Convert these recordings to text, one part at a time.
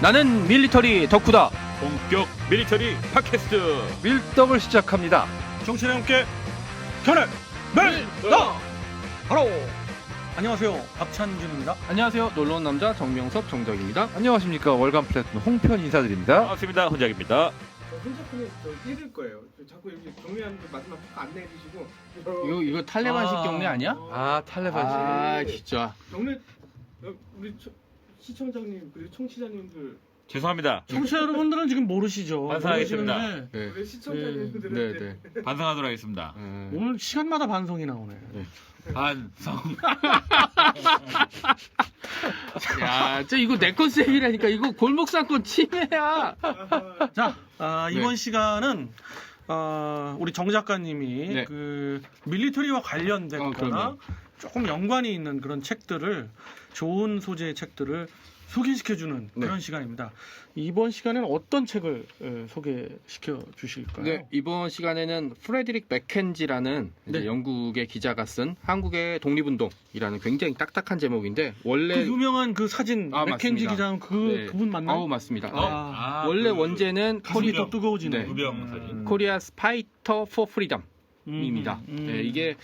나는 밀리터리 덕후다. 본격 밀리터리 팟캐스트 밀떡을 시작합니다. 정신의 함께 견해 밀떡 바로 안녕하세요, 박찬준입니다. 안녕하세요. 놀러온 남자 정명섭 정덕입니다. 안녕하십니까. 월간 플래툰 홍편 인사드립니다. 반갑습니다. 혼작입니다. 혼자분이 저 읽을 거예요. 자꾸 이렇게 경례하는데 마지막 안내해 주시고 이거 탈레반식 아. 경례 아니야? 아, 탈레반식. 진짜. 경례 우리 시청자님 그리고 청취자님들 죄송합니다. 청취자 여러분들은 지금 모르시죠? 반성하겠습니다. 모르시는데 네. 우리 시청자님들한테 네. 반성하도록 하겠습니다. 오늘 시간마다 반성이 나오네. 반성. 야, 저 이거 내 컨셉이라니까. 이거 골목상권 침해야. 자, 이번 네. 시간은 우리 정 작가님이 네. 그 밀리터리와 관련됐거나 그럼요. 조금 연관이 있는 그런 책들을, 좋은 소재의 책들을 소개시켜주는 네. 그런 시간입니다. 이번 시간에는 어떤 책을 소개시켜 주실까요? 네, 이번 시간에는 프레드릭 맥켄지라는 이제 네. 영국의 기자가 쓴 한국의 독립운동이라는 굉장히 딱딱한 제목인데 원래 그 유명한 그 사진 맥켄지 맞습니다. 기자 네. 그분 맞나요? 맞습니다. 아, 원래 원제는 가슴이 더 뜨거워지네. 네. 무병 사진. 코리아 스파이터 포 프리덤입니다. 네, 이게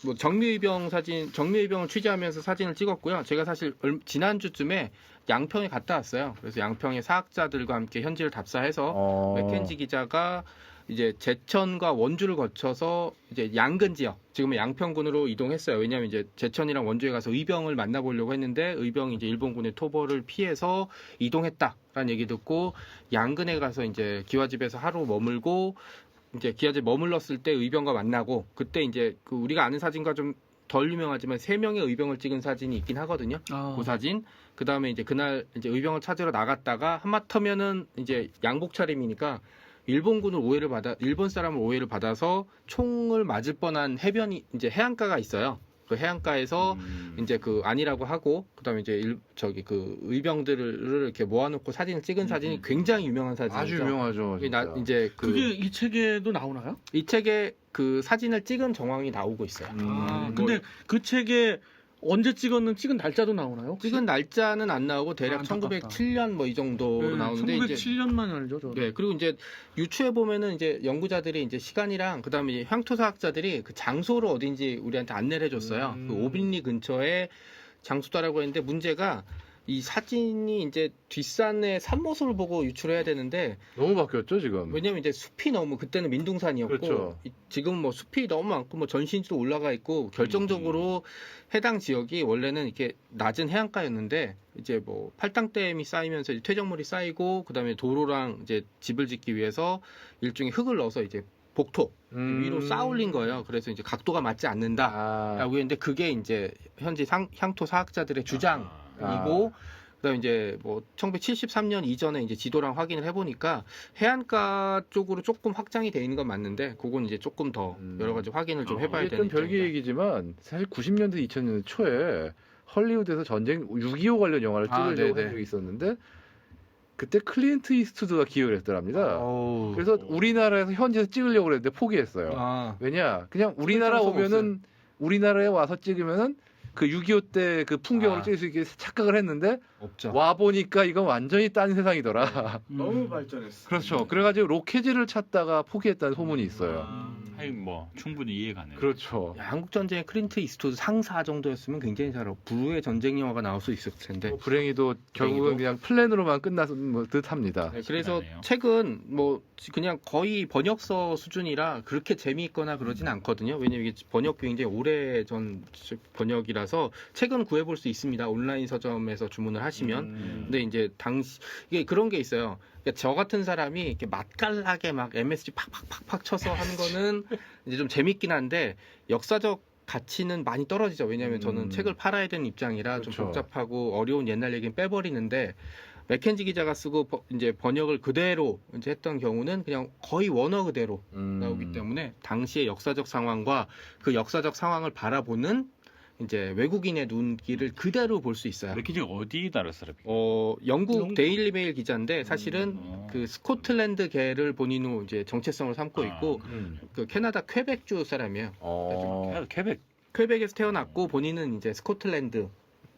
뭐 정밀의병 사진, 정밀의병을 취재하면서 사진을 찍었고요. 제가 사실 지난주쯤에 양평에 갔다 왔어요. 그래서 양평의 사학자들과 함께 현지를 답사해서 맥켄지 기자가 이제 제천과 원주를 거쳐서 이제 양근 지역, 지금은 양평군으로 이동했어요. 왜냐하면 이제 제천이랑 원주에 가서 의병을 만나보려고 했는데 의병이 이제 일본군의 토벌을 피해서 이동했다라는 얘기 듣고 양근에 가서 이제 기와집에서 하루 머물고 이제 기와집 머물렀을 때 의병과 만나고 그때 이제 그 우리가 아는 사진과 좀 덜 유명하지만 3명의 의병을 찍은 사진이 있긴 하거든요. 그 사진. 그 다음에 이제 그날 이제 의병을 찾으러 나갔다가 하마터면은 이제 양복 차림이니까 일본 사람을 오해를 받아서 총을 맞을 뻔한 해변이 이제 해안가가 있어요. 그 해안가에서 이제 그 아니라고 하고 그다음에 이제 그 의병들을 이렇게 모아놓고 사진을 찍은 사진이 굉장히 유명한 사진이죠. 아주 유명하죠. 그게 진짜. 이제 그게 이 책에도 나오나요? 이 책에 그 사진을 찍은 정황이 나오고 있어요. 근데 그 책에 언제 찍은 날짜도 나오나요? 혹시? 찍은 날짜는 안 나오고 대략 안타깝다. 1907년 뭐 이 정도로 나오는데 1907년만 알죠, 저도. 네, 그리고 이제 유추해 보면은 이제 연구자들이 이제 시간이랑 그다음에 향토사학자들이 그 장소를 어딘지 우리한테 안내를 해줬어요. 그 오빌리 근처에 장소다라고 했는데 문제가 이 사진이 이제 뒷산의 산모습을 보고 유출해야 되는데 너무 바뀌었죠 지금. 왜냐면 이제 숲이 너무 그때는 민둥산이었고 그렇죠. 지금 뭐 숲이 너무 많고 뭐 전신지도 올라가 있고 결정적으로 해당 지역이 원래는 이렇게 낮은 해안가였는데 이제 뭐 팔당댐이 쌓이면서 이제 퇴적물이 쌓이고 그다음에 도로랑 이제 집을 짓기 위해서 일종의 흙을 넣어서 이제 복토 위로 쌓아 올린 거예요. 그래서 이제 각도가 맞지 않는다라고 했는데 그게 이제 현지 향토 사학자들의 주장이고 그다음에 이제 뭐 1973년 이전에 이제 지도랑 확인을 해보니까 해안가 쪽으로 조금 확장이 돼 있는 건 맞는데 그건 이제 조금 더 여러 가지 확인을 좀 해봐야 어쨌든 되는 별개 입장이다. 얘기지만 사실 90년대 2000년대 초에 헐리우드에서 전쟁 6.25 관련 영화를 찍으려고 네네. 한 적이 있었는데 그때 클린트 이스트우드가 기획을 했더랍니다. 그래서 우리나라에서 현지에서 찍으려고 그랬는데 포기했어요. 왜냐? 그냥 우리나라 설정성 오면은 우리나라에 와서 찍으면은 그 6.25 때 그 풍경을 찍을 수 있게 착각을 했는데 없죠. 와 보니까 이건 완전히 딴 세상이더라. 너무 발전했어. 그렇죠. 그래가지고 로켓을 찾다가 포기했다는 소문이 있어요. 하긴 뭐 충분히 이해가네요. 그렇죠. 야, 한국 전쟁의 클린트 이스트우드 상사 정도였으면 굉장히 잘 불후의 전쟁 영화가 나올 수 있었을 텐데. 불행히도 결국은 그냥 플랜으로만 끝났은 듯합니다. 네, 그래서 시원하네요. 책은 뭐 그냥 거의 번역서 수준이라 그렇게 재미있거나 그러진 않거든요. 왜냐면 이게 번역 굉장히 오래전 번역이라서 책은 구해볼 수 있습니다. 온라인 서점에서 주문을 하시면. 근데 이제 이게 그런 게 있어요. 그러니까 저 같은 사람이 이렇게 맛깔나게 막 MSG 팍팍팍팍 쳐서 하는 거는 이제 좀 재밌긴 한데 역사적 가치는 많이 떨어지죠. 왜냐하면 저는 책을 팔아야 되는 입장이라 좀 그렇죠. 복잡하고 어려운 옛날 얘기는 빼버리는데 맥켄지 기자가 쓰고 이제 번역을 그대로 이제 했던 경우는 그냥 거의 원어 그대로 나오기 때문에 당시의 역사적 상황과 그 역사적 상황을 바라보는 이제 외국인의 눈길을 그대로 볼 수 있어요. 맥키지가 어디 나라 사람이에요? 영국 데일리 메일 기자인데 사실은 음. 그 스코틀랜드계를 본인으로 이제 정체성을 삼고 있고 그 캐나다 퀘벡주 사람이에요. 퀘벡. 퀘벡에서 태어났고 본인은 이제 스코틀랜드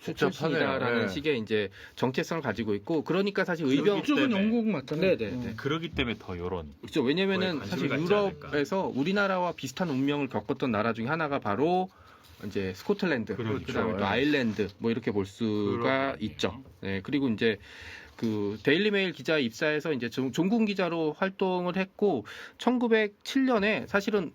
출신이다라는 네. 식의 이제 정체성을 가지고 있고 그러니까 사실 의병 이쪽은 영국 맞잖아요. 네네. 그러기 때문에 더 요런 그렇죠. 왜냐면은 거에 사실 관심을 갖지 유럽에서 우리나라와 비슷한 운명을 겪었던 나라 중에 하나가 바로 이제 스코틀랜드, 그렇죠. 그다음에 또 네. 아일랜드 뭐 이렇게 볼 수가 그렇군요. 있죠. 네, 그리고 이제 그 데일리메일 기자 입사해서 이제 종군 기자로 활동을 했고 1907년에 사실은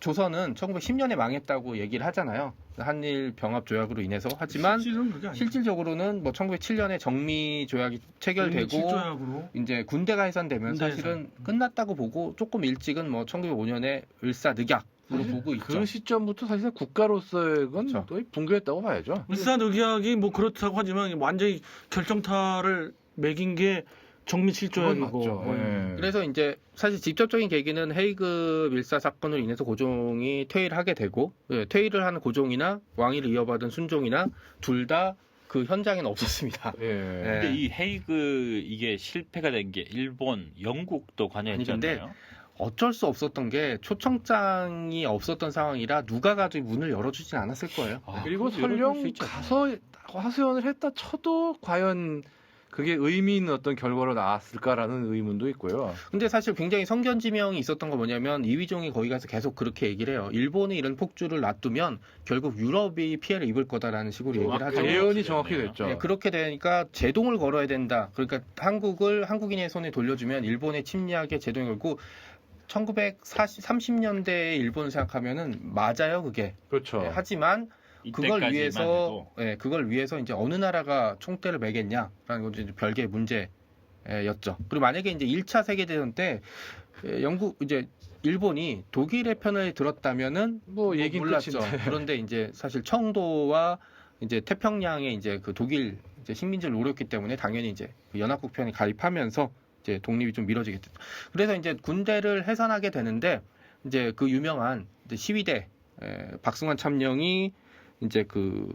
조선은 1910년에 망했다고 얘기를 하잖아요. 한일 병합 조약으로 인해서 하지만 실질은 그게 아니죠. 실질적으로는 뭐 1907년에 정미 조약이 체결되고 실조약으로 이제 군대가 해산되면 군대 사실은 끝났다고 보고 조금 일찍은 뭐 1905년에 을사늑약으로 보고 있죠. 그 시점부터 사실 국가로서의 건 그렇죠. 거의 붕괴했다고 봐야죠. 울산의학이 뭐 그렇다고 하지만 완전히 결정타를 매긴 게 정미실조약이고 그건 맞죠. 예. 그래서 이제 사실 직접적인 계기는 헤이그 밀사 사건으로 인해서 고종이 퇴위를 하게 되고 퇴위를 하는 고종이나 왕위를 이어받은 순종이나 둘 다 그 현장에는 없었습니다. 예. 근데 이 헤이그 이게 실패가 된 게 일본, 영국도 관여했잖아요. 어쩔 수 없었던 게 초청장이 없었던 상황이라 누가 가도 문을 열어주진 않았을 거예요. 그리고 그거 열어줄 수 설령 있죠. 가서 하소연을 했다 쳐도 과연 그게 의미 있는 어떤 결과로 나왔을까라는 의문도 있고요. 근데 사실 굉장히 성견지명이 있었던 거 뭐냐면 이휘종이 거기 가서 계속 그렇게 얘기를 해요. 일본이 이런 폭주를 놔두면 결국 유럽이 피해를 입을 거다라는 식으로 얘기를 하죠. 예언이 정확히 됐죠. 네, 그렇게 되니까 제동을 걸어야 된다. 그러니까 한국인의 손에 돌려주면 일본의 침략에 제동을 걸고 1930년대에 일본을 생각하면은 맞아요, 그게. 그렇죠. 네, 하지만 그걸 이때까지만 위해서 해도. 그걸 위해서 이제 어느 나라가 총대를 매겠냐라는 건 이제 별개의 문제였죠. 그리고 만약에 이제 1차 세계 대전 때 영국 이제 일본이 독일의 편을 들었다면은 뭐 얘긴 몰랐죠. 끝인데. 그런데 이제 사실 청도와 이제 태평양에 이제 그 독일 이제 식민지를 노렸기 때문에 당연히 이제 그 연합국 편에 가입하면서 이제 독립이 좀 미뤄지게 됐죠. 그래서 이제 군대를 해산하게 되는데 이제 그 유명한 이제 시위대 박승환 참령이 이제 그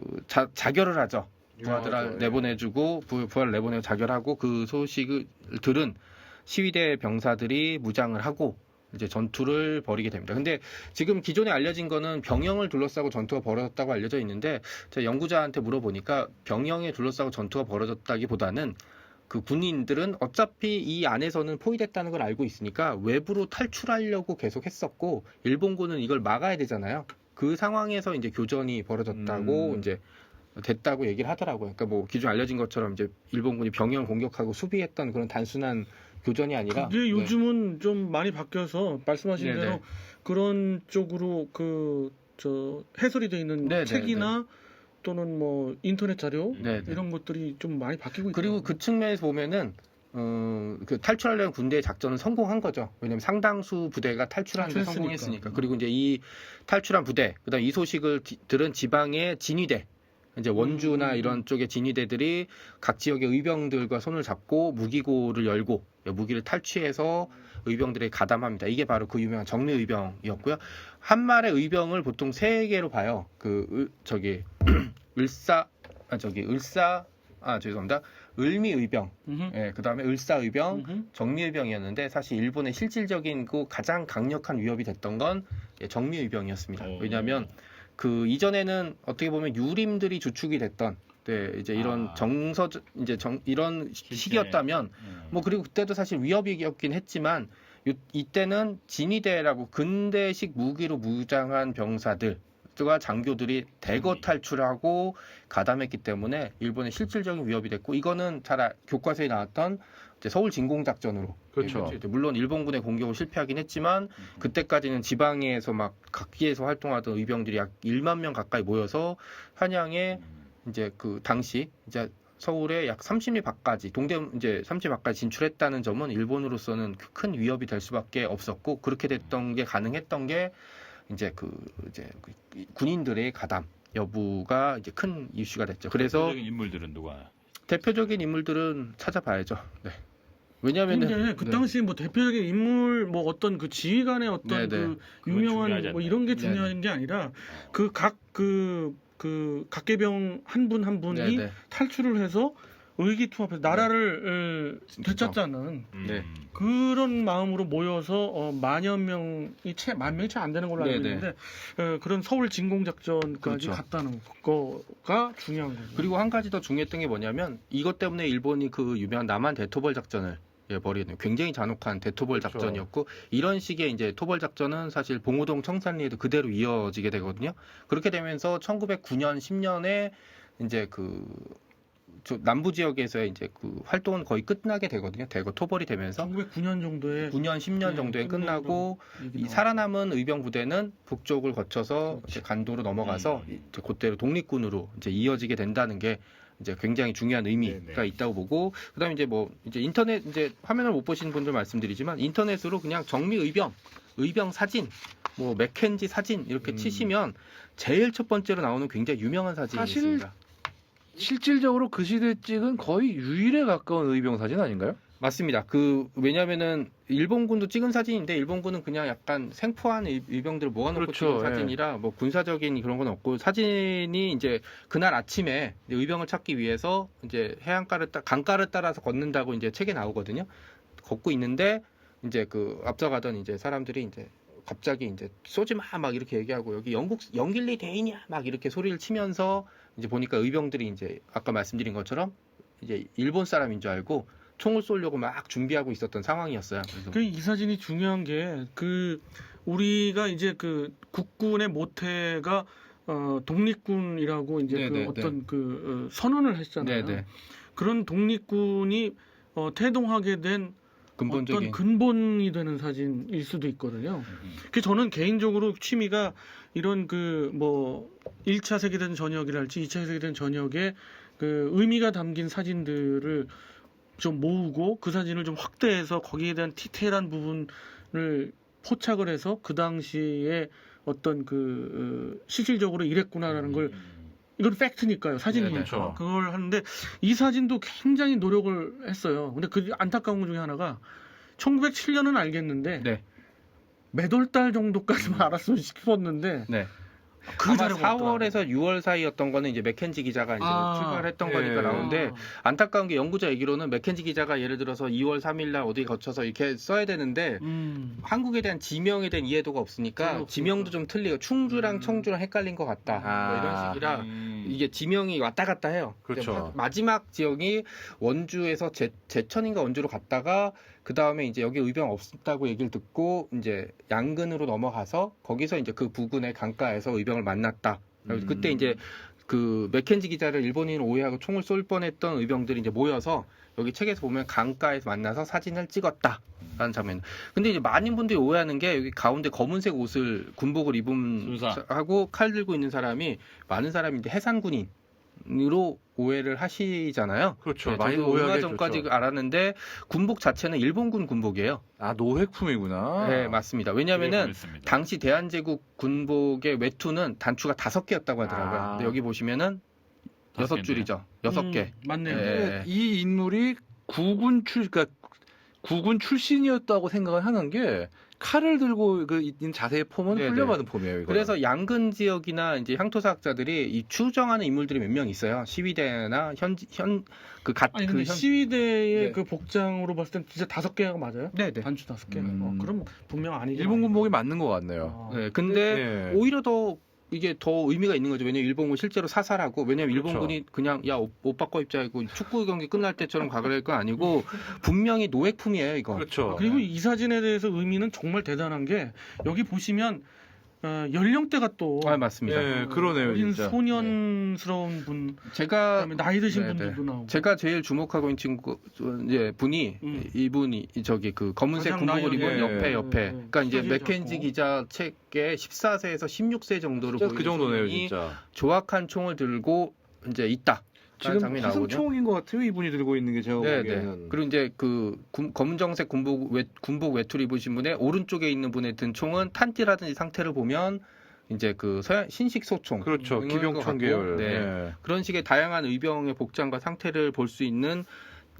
자결을 하죠. 부하들을 내보내주고 부하를 내보내고 자결하고 그 소식을 들은 시위대 병사들이 무장을 하고 이제 전투를 벌이게 됩니다. 근데 지금 기존에 알려진 거는 병영을 둘러싸고 전투가 벌어졌다고 알려져 있는데 제가 연구자한테 물어보니까 병영에 둘러싸고 전투가 벌어졌다기보다는 그 군인들은 어차피 이 안에서는 포위됐다는 걸 알고 있으니까 외부로 탈출하려고 계속 했었고 일본군은 이걸 막아야 되잖아요. 그 상황에서 이제 교전이 벌어졌다고 이제 됐다고 얘기를 하더라고요. 그러니까 뭐 기존 알려진 것처럼 이제 일본군이 병영을 공격하고 수비했던 그런 단순한 교전이 아니라 그게 요즘은 좀 많이 바뀌어서 말씀하신 네네. 대로 그런 쪽으로 해설이 돼 있는 네네네. 책이나 또는 뭐 인터넷 자료 네네. 이런 것들이 좀 많이 바뀌고 있죠. 그리고 그 측면에서 보면은 그 탈출하려는 군대의 작전은 성공한 거죠. 왜냐하면 상당수 부대가 탈출하는 데 성공했으니까. 그리고 이제 이 탈출한 부대, 그다음 이 소식을 들은 지방의 진위대, 이제 원주나 이런 쪽의 진위대들이 각 지역의 의병들과 손을 잡고 무기고를 열고 무기를 탈취해서 의병들에 가담합니다. 이게 바로 그 유명한 정례의병이었고요. 한 말의 의병을 보통 세 개로 봐요. 죄송합니다. 을미의병, 그다음에 을사의병, 정미의병이었는데 사실 일본의 실질적인 그 가장 강력한 위협이 됐던 건 정미의병이었습니다. 왜냐하면 그 이전에는 어떻게 보면 유림들이 주축이 됐던 이제 이런 이런 시기였다면 뭐 그리고 그때도 사실 위협이었긴 했지만 이때는 진위대라고 근대식 무기로 무장한 병사들 과 장교들이 대거 탈출하고 가담했기 때문에 일본의 실질적인 위협이 됐고 이거는 교과서에 나왔던 이제 서울 진공작전으로 그렇죠. 물론 일본군의 공격을 실패하긴 했지만 그때까지는 지방에서 막 각기에서 활동하던 의병들이 약 1만 명 가까이 모여서 한양에 이제 그 당시 이제 서울에 약 30리 밖까지 이제 30리 밖까지 진출했다는 점은 일본으로서는 큰 위협이 될 수밖에 없었고 그렇게 됐던 게 가능했던 게 이제 군인들의 가담 여부가 이제 큰 이슈가 됐죠. 그래서 대표적인 인물들은 누가? 대표적인 인물들은 찾아봐야죠. 네. 왜냐하면은 근데 그 당시 뭐 대표적인 인물 뭐 어떤 그 지휘관의 어떤 그 유명한 뭐 이런 게 중요한 게 아니라 그 각계병 한 분 한 분이 탈출을 해서 의기투합해서 나라를 되찾자는 네. 그런 마음으로 모여서 만여 명이 만 명이 채 안 되는 걸로 알고 네네. 있는데 그런 서울 진공작전까지 그렇죠. 갔다는 거가 중요한 거죠. 그리고 한 가지 더 중요했던 게 뭐냐면 이것 때문에 일본이 그 유명한 남한 대토벌 작전을 벌이는 굉장히 잔혹한 대토벌 그렇죠. 작전이었고 이런 식의 이제 토벌 작전은 사실 봉오동 청산리에도 그대로 이어지게 되거든요. 그렇게 되면서 1909년 10년에 이제 저 남부 지역에서의 이제 그 활동은 거의 끝나게 되거든요. 대거 토벌이 되면서 1909년 정도에 9년 10년 네, 정도에 끝나고 이 나와요. 살아남은 의병 부대는 북쪽을 거쳐서 이제 간도로 넘어가서 이제 그대로 독립군으로 이제 이어지게 된다는 게 이제 굉장히 중요한 의미가 있다고 보고 그다음에 이제 뭐 이제 인터넷 이제 화면을 못 보신 분들 말씀드리지만 인터넷으로 그냥 정미 의병 사진 뭐 맥켄지 사진 이렇게 치시면 제일 첫 번째로 나오는 굉장히 유명한 사진이 사실 있습니다. 실질적으로 그 시대에 찍은 거의 유일에 가까운 의병 사진 아닌가요? 맞습니다. 왜냐면은 일본군도 찍은 사진인데 일본군은 그냥 약간 생포한 의병들을 모아놓고 그렇죠, 찍은 예. 사진이라 뭐 군사적인 그런 건 없고 사진이 이제 그날 아침에 의병을 찾기 위해서 이제 강가를 따라서 걷는다고 이제 책에 나오거든요. 걷고 있는데 이제 그 앞서가던 이제 사람들이 이제 갑자기 이제 쏘지 마 막 이렇게 얘기하고 여기 영길리 대인이야 막 이렇게 소리를 치면서 이제 보니까 의병들이 이제 아까 말씀드린 것처럼 이제 일본 사람인 줄 알고 총을 쏘려고 막 준비하고 있었던 상황이었어요. 그래서 이 사진이 중요한 게 우리가 이제 국군의 모태가 독립군이라고 이제 네네, 어떤 선언을 했잖아요. 네네. 그런 독립군이 태동하게 된 근본적인 어떤 근본이 되는 사진일 수도 있거든요. 그 저는 개인적으로 취미가 이런 1차 세계대전 전역이랄지 2차 세계대전 전역에 의미가 담긴 사진들을 좀 모으고 그 사진을 좀 확대해서 거기에 대한 디테일한 부분을 포착을 해서 그 당시에 어떤 실질적으로 이랬구나라는 걸 이건 팩트니까요. 사진이니까. 그렇죠. 그걸 하는데 이 사진도 굉장히 노력을 했어요. 근데 그 안타까운 것 중에 하나가 1907년은 알겠는데 네. 몇 월 달 정도까지만 알았으면 싶었는데 네. 그 아마 자료가 4월에서 6월 사이였던 거는 이제 맥켄지 기자가 이제 출발을 했던 예. 거니까 나오는데 안타까운 게 연구자 얘기로는 맥켄지 기자가 예를 들어서 2월 3일 날 어디 거쳐서 이렇게 써야 되는데 한국에 대한 지명에 대한 이해도가 없으니까 지명도 좀 틀리고 충주랑 청주랑 헷갈린 것 같다. 뭐 이런 식이라 이게 지명이 왔다 갔다 해요. 그렇죠. 마지막 지역이 원주에서 제천인가 원주로 갔다가 그 다음에 이제 여기 의병 없다고 얘기를 듣고 이제 양근으로 넘어가서 거기서 이제 그 부근의 강가에서 의병을 만났다. 그때 이제 그 맥켄지 기자를 일본인을 오해하고 총을 쏠 뻔했던 의병들이 이제 모여서 여기 책에서 보면 강가에서 만나서 사진을 찍었다라는 장면. 근데 이제 많은 분들이 오해하는 게 여기 가운데 검은색 옷을 군복을 입은 하고 칼 들고 있는 사람이 많은 사람인데 해상군인으로 오해를 하시잖아요. 그렇죠. 네, 많이 저도 얼마 오해하게 전까지 됐죠. 알았는데 군복 자체는 일본군 군복이에요. 아, 노획품이구나. 네, 맞습니다. 왜냐면은 당시 대한제국 군복의 외투는 단추가 5개였다고 하더라고요. 아. 근데 여기 보시면은 6줄이죠. 6개. 맞네요. 네. 이 인물이 그러니까 국군 출신이었다고 생각을 하는 게 칼을 들고 있는 자세의 폼은 네네. 훈련받은 폼이에요. 이거는. 그래서 양근 지역이나 이제 향토사학자들이 이 추정하는 인물들이 몇 명 있어요. 시위대나 아니 근데 시위대의 네. 그 복장으로 봤을 땐 진짜 5개가 맞아요? 네네. 단추 5개. 그럼 분명 아니죠. 일본 군복이 맞는 것 같네요. 네, 근데 네. 오히려 더 이게 더 의미가 있는 거죠. 왜냐면 일본군 실제로 사살하고 왜냐면 그렇죠. 일본군이 그냥 야 옷 바꿔 입자고 축구 경기 끝날 때처럼 가그럴 건 아니고 분명히 노획품이에요 이거. 그렇죠. 그리고 이 사진에 대해서 의미는 정말 대단한 게 여기 보시면 연령대가 또 맞습니다. 네, 그러네요, 어린 진짜. 소년스러운 분, 제가 그다음에 나이 드신 네네. 분들도 나오고. 제가 제일 주목하고 있는 친구 분이 이분이 저기 그 검은색 가장 군복을 나이 입은 어린- 옆에 네. 그러니까 이제 스터디 맥켄지 잡고. 기자 책에 14세에서 16세 정도로 진짜 보이는 그 정도네요, 소년이 진짜. 조악한 총을 들고 이제 있다. 지금 장면이 나오거든요. 사슴총인 것 같아요. 이분이 들고 있는 게 제가 네네. 보기에는. 그리고 이제 그 검정색 군복 외투를 입으신 분의 오른쪽에 있는 분의 든 총은 탄띠라든지 상태를 보면 이제 그 신식 소총, 그렇죠. 이런 기병총 것 같고, 계열. 네. 네. 그런 식의 다양한 의병의 복장과 상태를 볼 수 있는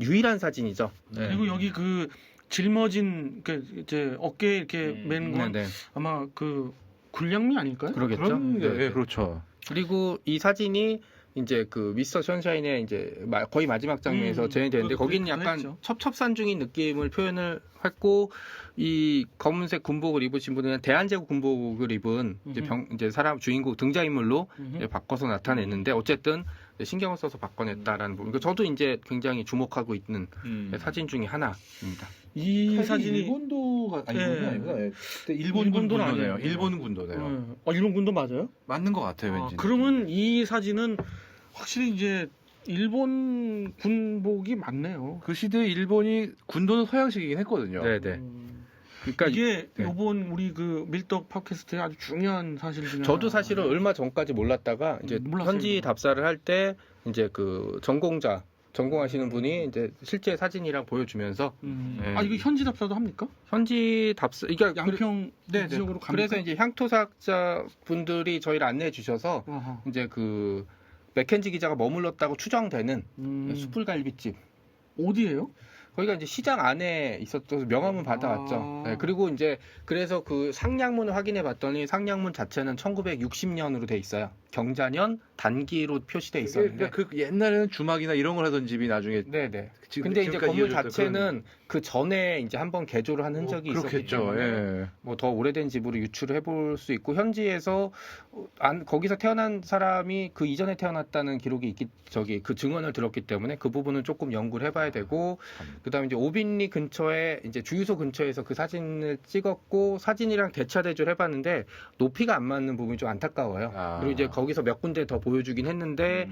유일한 사진이죠. 네. 그리고 여기 그 짊어진 이제 어깨에 이렇게 맨 건 네. 아마 그 군량미 아닐까요? 그러겠죠. 그런 게, 네. 네, 그렇죠. 그리고 이 사진이 이제 그 미스터 선샤인의 이제 거의 마지막 장면에서 재현되는데 거기는 약간 했죠. 첩첩산중인 느낌을 표현을 했고 이 검은색 군복을 입으신 분은 대한제국 군복을 입은 이제 사람 주인공 등장인물로 이제 바꿔서 나타냈는데 어쨌든 신경을 써서 바꿔냈다라는 부분. 저도 이제 굉장히 주목하고 있는 사진 중에 하나입니다. 이 사진이 일본도가 일본이 아니구나. 일본 일본도는 군도네요. 아니에요. 일본 군도네요. 일본 군도 맞아요? 맞는 것 같아요, 왠지. 그러면 이 사진은 확실히 이제 일본 군복이 맞네요. 그 시대에 일본이 군도는 서양식이긴 했거든요. 네네. 그러니까 이게 네. 요번 우리 그 밀떡 팟캐스트의 아주 중요한 사실 중에 저도 하나. 사실은 얼마 전까지 몰랐다가 이제 몰랐어요. 현지 답사를 할 때 이제 그 전공하시는 분이 이제 실제 사진이랑 보여주면서 네. 이거 현지 답사도 합니까? 현지 답사 이게 양평 네네. 지역으로 갑니까? 그래서 이제 향토사학자 분들이 저희를 안내해 주셔서 아하. 이제 그 맥켄지 기자가 머물렀다고 추정되는 숯불갈비집 어디예요? 거기가 이제 시장 안에 있었던 명함은 받아왔죠. 네, 그리고 이제 그래서 그 상량문을 확인해 봤더니 상량문 자체는 1960년으로 돼 있어요. 경자년 단기로 표시돼 있었는데. 그러니까 그 옛날에는 주막이나 이런 걸 하던 집이 나중에 네네. 지금- 근데 이제 지금까지 건물 이어졌던 자체는 그 전에 이제 한번 개조를 한 흔적이 있었기 그렇겠죠. 때문에 예. 뭐 더 오래된 집으로 유추를 해볼 수 있고 현지에서 거기서 태어난 사람이 그 이전에 태어났다는 기록이 그 증언을 들었기 때문에 그 부분은 조금 연구를 해봐야 되고 그다음에 이제 오빈리 근처에 이제 주유소 근처에서 그 사진을 찍었고 사진이랑 대차 대조를 해봤는데 높이가 안 맞는 부분이 좀 안타까워요. 그리고 이제 거기서 몇 군데 더 보여주긴 했는데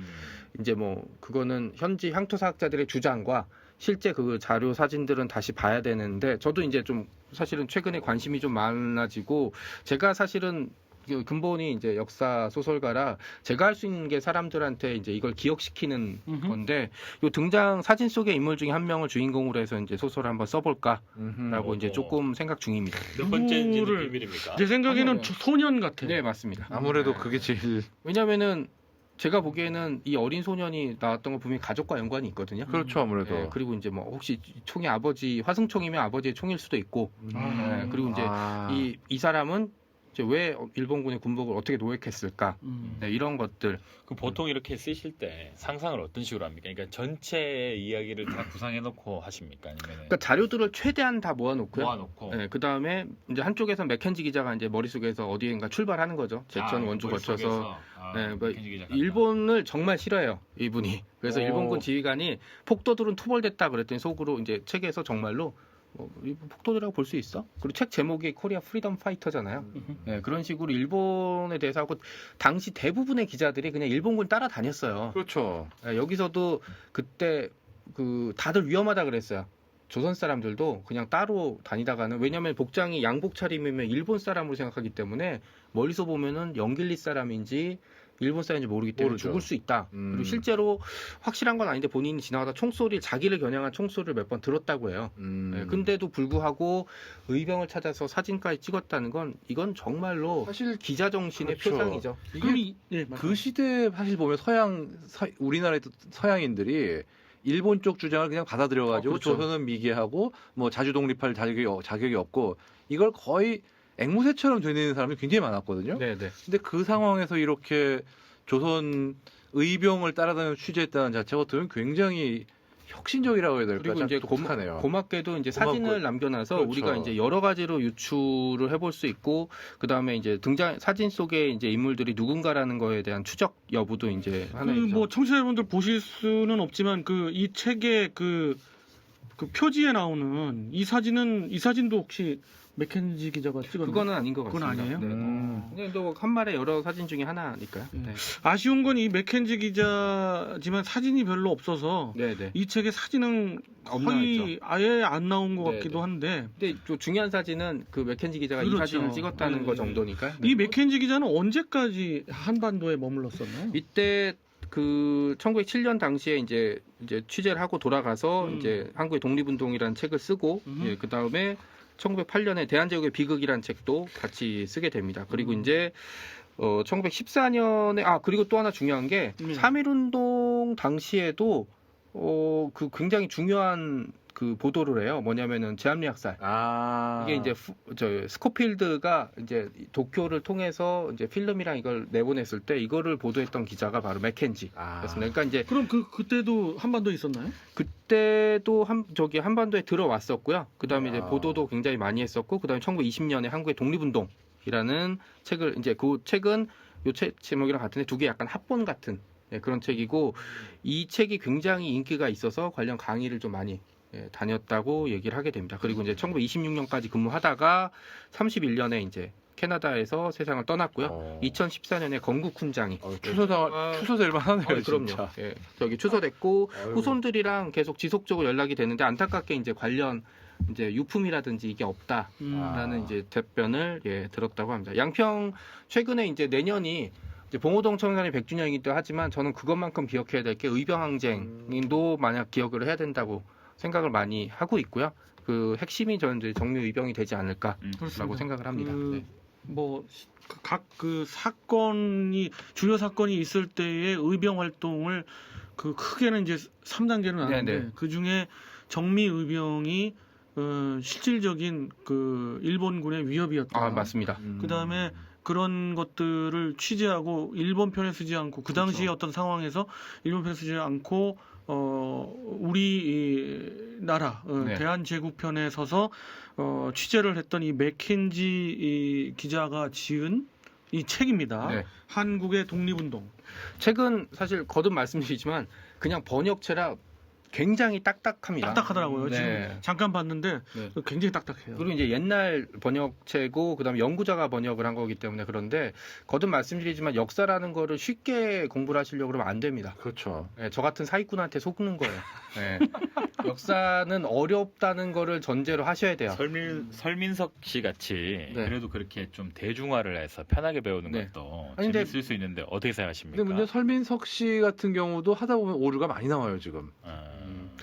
이제 뭐 그거는 현지 향토사학자들의 주장과 실제 그 자료 사진들은 다시 봐야 되는데 저도 이제 좀 사실은 최근에 관심이 좀 많아지고 제가 사실은 그 근본이 이제 역사 소설가라 제가 할 수 있는 게 사람들한테 이제 이걸 기억시키는 건데 요 등장 사진 속의 인물 중에 한 명을 주인공으로 해서 이제 소설을 한번 써볼까라고 이제 조금 생각 중입니다. 몇 번째인지는 누구를- 비밀입니까? 제 생각에는 네. 소년 같아. 네 맞습니다. 아무래도 그게 제일 왜냐면은 제가 보기에는 이 어린 소년이 나왔던 거 분명히 가족과 연관이 있거든요. 그렇죠, 아무래도. 네, 그리고 이제 뭐 혹시 총이 아버지 화승총이면 아버지의 총일 수도 있고 네, 그리고 이제 이 사람은 이제 왜 일본군의 군복을 어떻게 노획했을까 네, 이런 것들 그 보통 이렇게 쓰실 때 상상을 어떤 식으로 합니까? 그러니까 전체 이야기를 다 구상해놓고 하십니까? 아니면 그러니까 자료들을 최대한 다 모아놓고요. 모아놓고 네, 그 다음에 이제 한쪽에서 맥켄지 기자가 이제 머릿속에서 어디엔가 출발하는 거죠. 제천 원주 거쳐서 네, 뭐 일본을 정말 싫어해요 이분이. 그래서 일본군 지휘관이 폭도들은 투벌됐다 그랬더니 속으로 이제 책에서 정말로 일본 폭도들이라고 볼 수 있어? 그리고 책 제목이 코리아 프리덤 파이터잖아요. 네, 그런 식으로 일본에 대해서 하고 당시 대부분의 기자들이 그냥 일본군 따라다녔어요. 그렇죠. 네, 여기서도 그때 그 다들 위험하다 그랬어요. 조선 사람들도 그냥 따로 다니다가는 왜냐하면 복장이 양복 차림이면 일본 사람으로 생각하기 때문에 멀리서 보면은 영길리 사람인지 일본 사람인지 모르기 때문에 모르죠. 죽을 수 있다. 그리고 실제로 확실한 건 아닌데 본인이 지나가다 자기를 겨냥한 총소리를 몇 번 들었다고 해요. 네, 근데도 불구하고 의병을 찾아서 사진까지 찍었다는 건 이건 정말로 사실 기자 정신의 그렇죠. 표상이죠. 그 시대에 사실 보면 우리나라의 서양인들이 일본 쪽 주장을 그냥 받아들여가지고 그렇죠. 조선은 미개하고 뭐 자주 독립할 자격이 없고 이걸 거의 앵무새처럼 되는 사람이 굉장히 많았거든요. 네네. 근데 그 상황에서 이렇게 조선 의병을 따라다니는 취재했다는 자체가 어떻게 보면 굉장히 혁신적이라고 해야 될까? 그리고 이제 독특하네요. 고맙게도 이제 사진을 남겨놔서 그렇죠. 우리가 이제 여러 가지로 유추를 해볼 수 있고 그 다음에 이제 사진 속에 이제 인물들이 누군가라는 거에 대한 추적 여부도 이제 하나이죠. 뭐 청취자 여러분들 보실 수는 없지만 이 책의 그 표지에 나오는 이 사진도 혹시 맥켄지 기자가 찍었나요? 그거는 아닌 것 그건 같습니다. 아니에요? 네. 그냥 또 한 말의 여러 사진 중에 하나니까요. 네. 아쉬운 건 이 맥켄지 기자지만 사진이 별로 없어서 네네. 이 책에 사진은 안 거의 나와있죠. 아예 안 나온 것 네네. 같기도 한데 근데 좀 중요한 사진은 그 맥켄지 기자가 이 그렇죠. 사진을 찍었다는 네. 거 정도니까요. 이 맥켄지 기자는 언제까지 한반도에 머물렀었나요? 이때 그 1907년 당시에 이제 취재를 하고 돌아가서 이제 한국의 독립운동이라는 책을 쓰고 예, 그 다음에 1908년에 대한제국의 비극이라는 책도 같이 쓰게 됩니다. 그리고 이제 1914년에 그리고 또 하나 중요한 게 3.1운동 당시에도 그 굉장히 중요한 그 보도를 해요. 뭐냐면은 제압리학살. 이게 이제 스코필드가 이제 도쿄를 통해서 이제 필름이랑 이걸 내보냈을 때 이거를 보도했던 기자가 바로 맥켄지였습니다. 그러니까 이제 그럼 그때도 한반도에 있었나요? 그때도 한반도에 들어왔었고요. 그다음에 이제 보도도 굉장히 많이 했었고, 그다음에 1920년에 한국의 독립운동이라는 책을 이제 그 책은 요 책 제목이랑 같은데 두 개 약간 합본 같은 그런 책이고, 이 책이 굉장히 인기가 있어서 관련 강의를 좀 많이 다녔다고 얘기를 하게 됩니다. 그리고 이제 1926년까지 근무하다가 31년에 이제 캐나다에서 세상을 떠났고요. 2014년에 건국 훈장이 추소될 만하네요. 그럼요. 진짜. 저기 추서됐고 아유. 후손들이랑 계속 지속적으로 연락이 되는데 안타깝게 이제 관련 이제 유품이라든지 이게 없다라는 이제 답변을 들었다고 합니다. 양평 최근에 이제 내년이 이제 봉오동 청산이 100주년이기도 하지만 저는 그것만큼 기억해야 될 게 의병항쟁도 만약 기억을 해야 된다고 생각을 많이 하고 있고요. 그 핵심이 저는 이제 정묘의병이 되지 않을까라고 그렇습니다. 생각을 합니다. 네. 뭐 각 그 사건이 주요 사건이 있을 때의 의병 활동을 그 크게는 이제 3단계는 아는데 네네. 그 중에 정미 의병이 실질적인 그 일본군의 위협이었다. 맞습니다. 그 다음에 그런 것들을 취재하고 일본 편에 쓰지 않고 그 당시의 어떤 상황에서 일본 편에 쓰지 않고 우리 이 나라 네. 대한제국 편에 서서 취재를 했던 이 맥켄지 이 기자가 지은 이 책입니다. 네. 한국의 독립운동. 책은 사실 거듭 말씀드리지만 그냥 번역체라 굉장히 딱딱합니다. 딱딱하더라고요. 네. 지금 잠깐 봤는데 네. 굉장히 딱딱해요. 그리고 이제 옛날 번역체고 그다음에 연구자가 번역을 한 거기 때문에 그런데 거듭 말씀드리지만 역사라는 거를 쉽게 공부를 하시려고 그러면 안 됩니다. 그렇죠. 저 같은 사기꾼한테 속는 거예요. 역사는 어렵다는 거를 전제로 하셔야 돼요. 설민석 씨 같이 네. 그래도 그렇게 좀 대중화를 해서 편하게 배우는 네. 것도 아니, 근데- 재밌을 수 있는데 어떻게 생각하십니까? 근데 문제 설민석 씨 같은 경우도 하다 보면 오류가 많이 나와요 지금.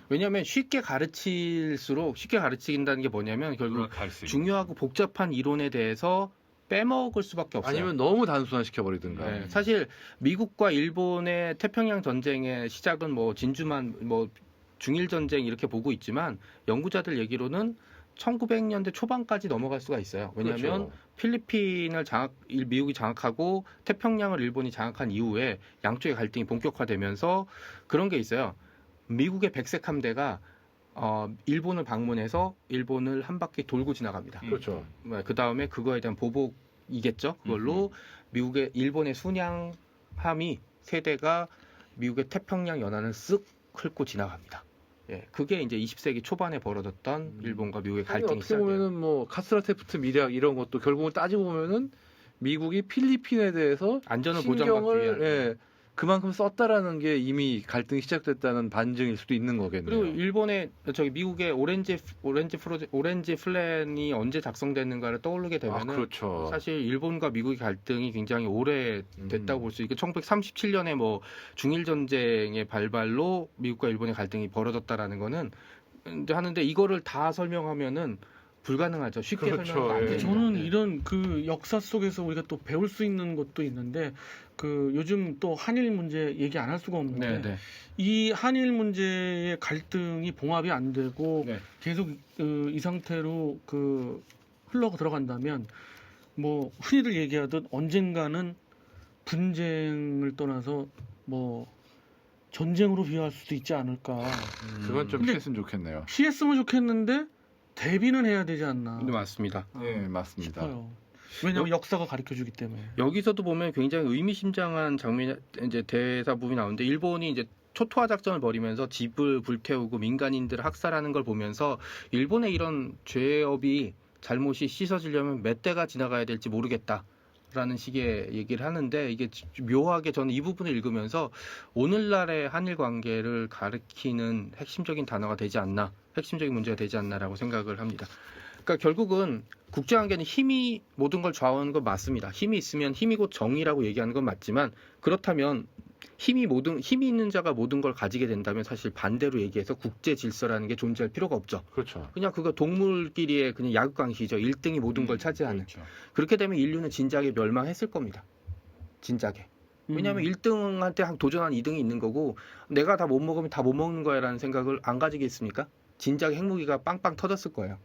왜냐하면 쉽게 가르칠수록 쉽게 가르친다는 게 뭐냐면 결국 할수 있는. 중요하고 복잡한 이론에 대해서 빼먹을 수밖에 없어요. 아니면 너무 단순화시켜 버리든가. 네, 사실 미국과 일본의 태평양 전쟁의 시작은 뭐 진주만 뭐 중일 전쟁 이렇게 보고 있지만 연구자들 얘기로는 1900년대 초반까지 넘어갈 수가 있어요. 왜냐하면 그렇죠. 필리핀을 미국이 장악하고 태평양을 일본이 장악한 이후에 양쪽의 갈등이 본격화되면서 그런 게 있어요. 미국의 백색 함대가 일본을 방문해서 일본을 한 바퀴 돌고 지나갑니다. 그렇죠. 그 다음에 그거에 대한 보복이겠죠. 그걸로 일본의 순양함이 세대가 미국의 태평양 연안을 쓱 훑고 지나갑니다. 그게 이제 20세기 초반에 벌어졌던 일본과 미국의 아니, 갈등이 어떻게 시작돼요. 보면은 뭐 카스라테프트 미략 이런 것도 결국은 따지고 보면은 미국이 필리핀에 대해서 안전을 보장받기 신경을 위한. 그만큼 썼다라는 게 이미 갈등이 시작됐다는 반증일 수도 있는 거겠네요. 그리고 일본의 미국의 오렌지 플랜이 언제 작성됐는가를 떠오르게 되면은 그렇죠. 사실 일본과 미국의 갈등이 굉장히 오래 됐다고 볼 수 있고 1937년에 뭐 중일 전쟁의 발발로 미국과 일본의 갈등이 벌어졌다라는 거는 하는데 이거를 다 설명하면은 불가능하죠. 쉽게 그렇죠. 설명하면 안 예. 돼요. 저는 네. 이런 그 역사 속에서 우리가 또 배울 수 있는 것도 있는데 그 요즘 또 한일 문제 얘기 안 할 수가 없는데 네. 이 한일 문제의 갈등이 봉합이 안 되고 네. 계속 이 상태로 그 흘러 들어간다면 뭐 흔히들 얘기하듯 언젠가는 분쟁을 떠나서 뭐 전쟁으로 비화할 수도 있지 않을까. 그건 좀 근데- 피했으면 좋겠네요. 피했으면 좋겠는데 대비는 해야 되지 않나 네, 맞습니다. 네, 맞습니다. 싶어요. 왜냐하면 역사가 가르쳐주기 때문에. 여기서도 보면 굉장히 의미심장한 장면 이제 대사 부분이 나오는데 일본이 이제 초토화 작전을 벌이면서 집을 불태우고 민간인들을 학살하는 걸 보면서 일본의 이런 죄업이 잘못이 씻어지려면 몇 대가 지나가야 될지 모르겠다라는 식의 얘기를 하는데 이게 묘하게 저는 이 부분을 읽으면서 오늘날의 한일 관계를 가리키는 핵심적인 단어가 되지 않나, 핵심적인 문제가 되지 않나라고 생각을 합니다. 그러니까 결국은 국제관계는 힘이 모든 걸 좌우하는 건 맞습니다. 힘이 있으면 힘이 곧 정의라고 얘기하는 건 맞지만 그렇다면 힘이 있는 자가 모든 걸 가지게 된다면 사실 반대로 얘기해서 국제 질서라는 게 존재할 필요가 없죠. 그렇죠. 그냥 그거 동물끼리의 그냥 야구강시죠. 1등이 모든 걸 차지하는. 그렇죠. 그렇게 되면 인류는 진작에 멸망했을 겁니다. 진작에. 왜냐하면 1등한테 도전한 2등이 있는 거고 내가 다 못 먹으면 다 못 먹는 거야라는 생각을 안 가지겠습니까? 진작 핵무기가 빵빵 터졌을 거예요.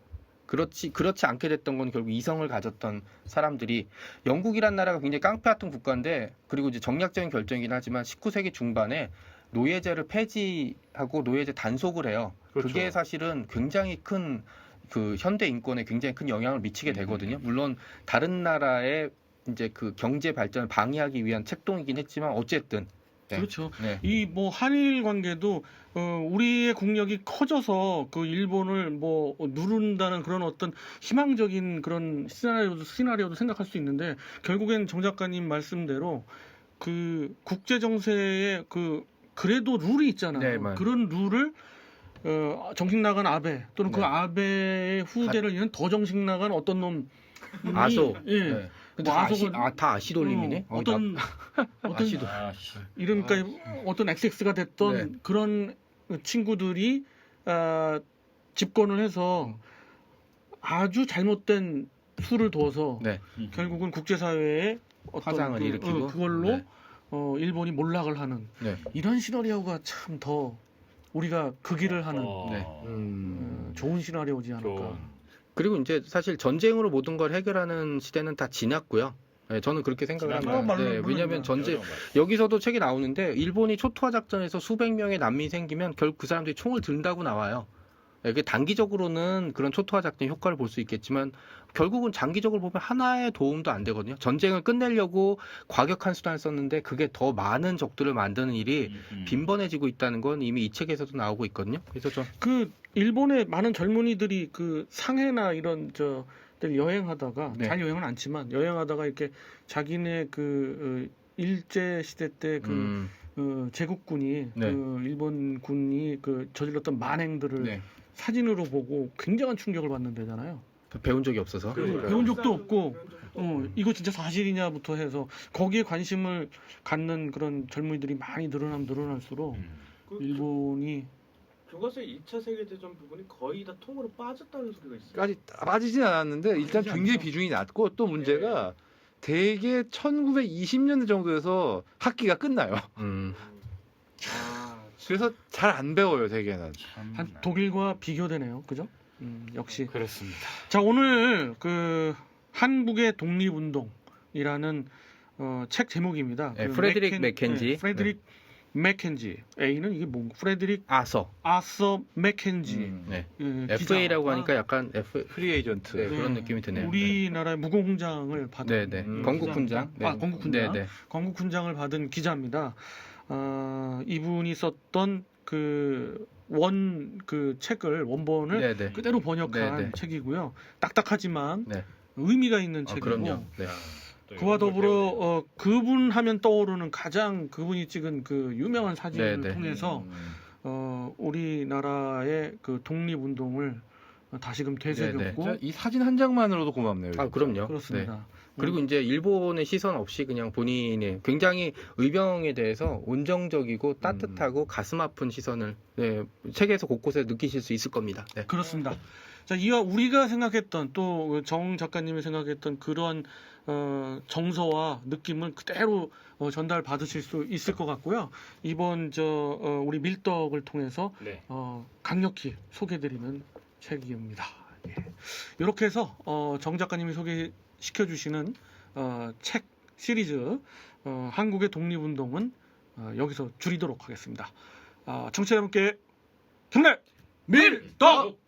그렇지 않게 됐던 건 결국 이성을 가졌던 사람들이 영국이란 나라가 굉장히 깡패 같은 국가인데 그리고 이제 정략적인 결정이긴 하지만 19세기 중반에 노예제를 폐지하고 노예제 단속을 해요. 그렇죠. 그게 사실은 굉장히 큰 그 현대 인권에 굉장히 큰 영향을 미치게 되거든요. 물론 다른 나라의 이제 그 경제 발전을 방해하기 위한 책동이긴 했지만 어쨌든 네. 그렇죠. 네. 이 뭐 한일 관계도 우리의 국력이 커져서 그 일본을 뭐 누른다는 그런 어떤 희망적인 그런 시나리오도 생각할 수 있는데 결국엔 정 작가님 말씀대로 그 국제 정세에 그래도 룰이 있잖아요. 네, 맞아요. 그런 룰을 정식 나간 아베 또는 그 네. 아베의 후대를 이은 더 정식 나간 어떤 놈 아소. 예. 네. 근데 뭐 다 아시돌림이네. 어떤 아시돌. 이러니까 어떤 XX가 됐던 네. 그런 친구들이 집권을 해서 아주 잘못된 수를 둬서 네. 결국은 국제사회에 어떤 화상을 일으키고 그걸로 네. 일본이 몰락을 하는 네. 이런 시나리오가 참 더 우리가 그 길을 하는 네. 좋은 시나리오지 않을까. 그리고 이제 사실 전쟁으로 모든 걸 해결하는 시대는 다 지났고요. 네, 저는 그렇게 생각을 합니다. 네, 왜냐하면 여기서도 책이 나오는데 일본이 초토화 작전에서 수백 명의 난민이 생기면 결국 그 사람들이 총을 든다고 나와요. 네, 그게 단기적으로는 그런 초토화 작전 효과를 볼 수 있겠지만 결국은 장기적으로 보면 하나의 도움도 안 되거든요. 전쟁을 끝내려고 과격한 수단을 썼는데 그게 더 많은 적들을 만드는 일이 빈번해지고 있다는 건 이미 이 책에서도 나오고 있거든요. 그래서 좀 그 일본의 많은 젊은이들이 그 상해나 이런 들 여행하다가 네. 잘 여행은 않지만 여행하다가 이렇게 자기네 그 일제 시대 때 제국군이 네. 그 일본군이 그 저질렀던 만행들을 네. 사진으로 보고 굉장한 충격을 받는 데잖아요. 배운 적이 없어서. 배운 적도 없고 이거 진짜 사실이냐부터 해서 거기에 관심을 갖는 그런 젊은이들이 많이 늘어날수록 일본이 교과서의 2차 세계대전 부분이 거의 다 통으로 빠졌다는 소리가 있어요. 까지 빠지진 않았는데 일단 굉장히 않죠. 비중이 낮고 또 문제가 대개 1920년대 정도에서 학기가 끝나요. 그래서 잘 안 배워요, 대개는. 한 독일과 비교되네요. 그죠? 역시. 그렇습니다. 자, 오늘 그 한국의 독립운동이라는 책 제목입니다. 네, 그 프레드릭 맥켄지. 네, 프레드릭 맥켄지. A는 이게 뭔가? 프레드릭 아서. 맥켄지. 네. 기자. FA라고 하니까 약간 프리 에이전트. 네, 그런 느낌이 드네요. 우리나라의 무공훈장을 받은 네, 건국훈장. 기자입니다. 건국훈장. 네. 건국훈장을 받은 기자입니다. 이분이 썼던 그 원본을 네. 그대로 번역한 네. 책이고요. 딱딱하지만 네. 의미가 있는 책이고 그럼요. 네. 그와 더불어 그분 하면 떠오르는 가장 그분이 찍은 그 유명한 사진을 네. 통해서 우리나라의 그 독립운동을 다시금 되새겼고 이 사진 한 장만으로도 고맙네요. 아, 그럼요. 그렇습니다. 네. 그리고 이제 일본의 시선 없이 그냥 본인의 굉장히 의병에 대해서 온정적이고 따뜻하고 가슴 아픈 시선을 책에서 곳곳에 느끼실 수 있을 겁니다. 네. 그렇습니다. 자, 이와 우리가 생각했던 또 정 작가님이 생각했던 그런 정서와 느낌을 그대로 전달 받으실 수 있을 것 같고요. 이번 우리 밀떡을 통해서 네. 강력히 소개드리는 책입니다. 예. 이렇게 해서 정 작가님이 소개시켜 주시는 책 시리즈 한국의 독립운동은 여기서 줄이도록 하겠습니다. 청취자 여러분께 힘내 밀떡!